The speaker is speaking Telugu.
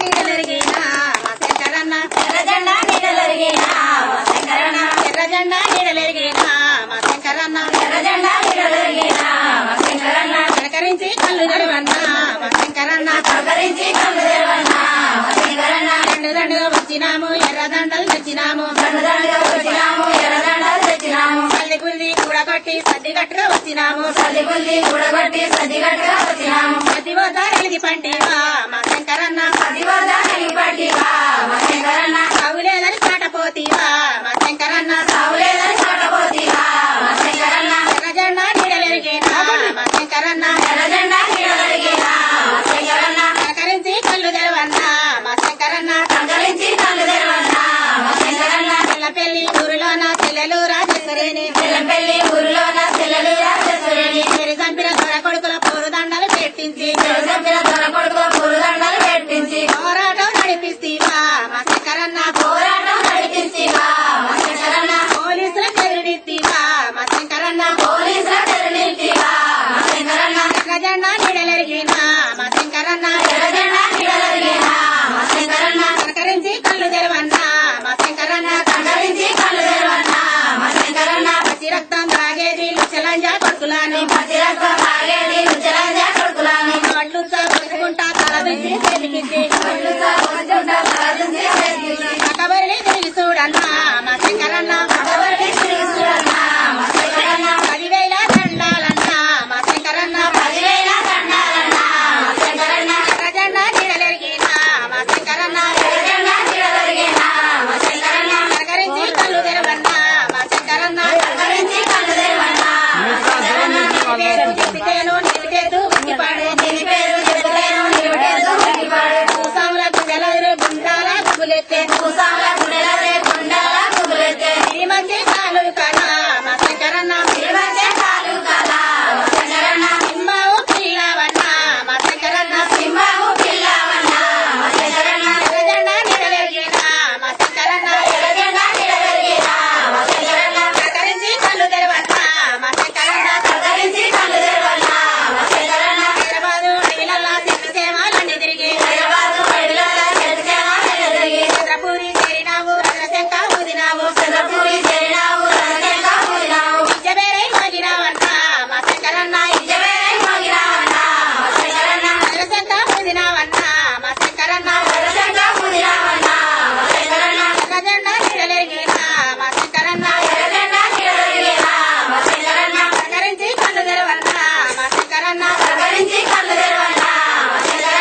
నీడలెరిగినా మా శంకరన్న ఎర్రజెండా నీడలెరిగినా మా శంకరన్న ఎర్రజెండా నీడలెరిగినా మా శంకరన్న ఎర్రజెండా నీడలెరిగినా మా శంకరన్న కనకరించి కళ్ళు తెరవన్నా మా శంకరన్న కనకరించి కళ్ళు తెరవన్నా మా శంకరన్న దండుగా వచ్చినాము ఎర్రదండలు తెచ్చినాము దండుగా వచ్చినాము ఎర్రదండలు తెచ్చినాము సల్లి గుల్లి కూడగొట్టి సద్దిగట్టుగా వచ్చినాము సల్లి గుల్లి కూడగొట్టి సద్దిగట్టుగా వచ్చినాము సదివోదానికి పంటివా మా శంకరన్న సదివోదానికి పంటివా మా శంకరన్న సావులేదని చాటపోతీవా మా శంకరన్న సావులేదని చాటపోతీవా మా శంకరన్న ఎర్రజెండా నీడలెరిగేనా మా శంకరన్న ఎర్రజెండా నీడలెరిగేనా మా శంకరన్న కనకరించి కళ్ళు తెరవన్నా మా శంకరన్న కనకరించి కళ్ళు తెరవన్నా మా శంకరన్న చెల్లపెల్లి ఊరిలోన చెల్లెలు రాజేశ్వరిని చెల్లపెల్లి ఊరిలోన చెల్లెలు రాజేశ్వరిని చెరి చంపిన దొర కొడుకుల పూరుదండలు పెట్టించి చెరి చంపిన దొర కొడుకుల పూరుదండలు పెట్టించి పోరాటం నడిపిస్తీవా మా శంకరన్న పోరాటం నడిపిస్తీవా మా శంకరన్న పోలీసుల ఎదురునిస్తీవా మా శంకరన్న పోలీసుల ఎదురునిస్తీవా మా శంకరన్న ఎర్రజెండా నీడలెరిగినా